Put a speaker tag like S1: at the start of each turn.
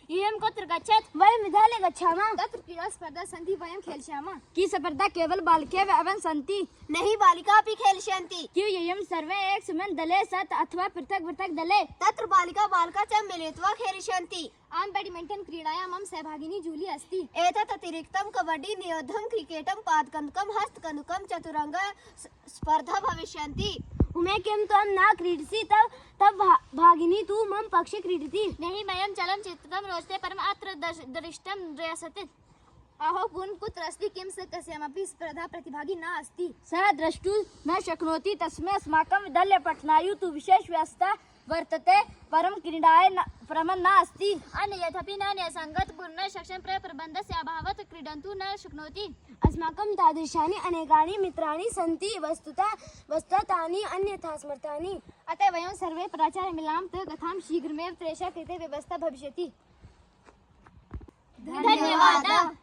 S1: इयं कुत्र गच्छेत्?
S2: वयं विद्यालये गच्छामः।
S1: तत्र क्रीडा स्पर्धा सन्ति, वयं खेलिष्यामः।
S2: की स्पर्धा केवल बालकेव एव सन्ति?
S1: नहि, बालिका अपि खेलिष्यन्ति।
S2: किं इयं सर्वे एकस्मिन् दले सत् अथवा पृथक् पृथक् दले?
S1: तत्र बालिका बालका च मिलित्वा खेलिष्यन्ति। आं बैडमिण्टन् क्रीडायां मम सहभागिनी जूली अस्ति। एतत् अतिरिक्तं कबड्डी, निरोधं, क्रिकेटं, पादकन्दुकं, हस्तकन्दुकं, चतुरङ्ग स्पर्धा भविष्यन्ति।
S2: उमे किं त्वं न क्रीडसि तव भागिनी तु मम पक्षे क्रीडति।
S1: नहि, मह्यं चलनचित्रं रोचते, परम् अत्र दृष्टं द्रयसते। अहो पुनः कुत्र अस्ति? किं स कस्यामपि स्पर्धा प्रतिभागी न अस्ति?
S2: सः द्रष्टुं न शक्नोति, तस्मै अस्माकं विद्यालयपठनाय तु विशेषव्यवस्था वर्तते, परं क्रीडाय प्रमं न अस्ति।
S1: यद्यपि न न्यासङ्गतपूर्ण शिक्षणप्रबन्धस्य अभावात् क्रीडन्तु न शक्नोति।
S2: अस्माकं तादृशानि अनेकानि मित्राणि सन्ति, वस्तुतः तानि अन्यथा स्मृतानि।
S1: अतः वयं सर्वे प्राचार्य मिलामः कथां शीघ्रमेव तेषां कृते व्यवस्था भविष्यति। धन्यवादः।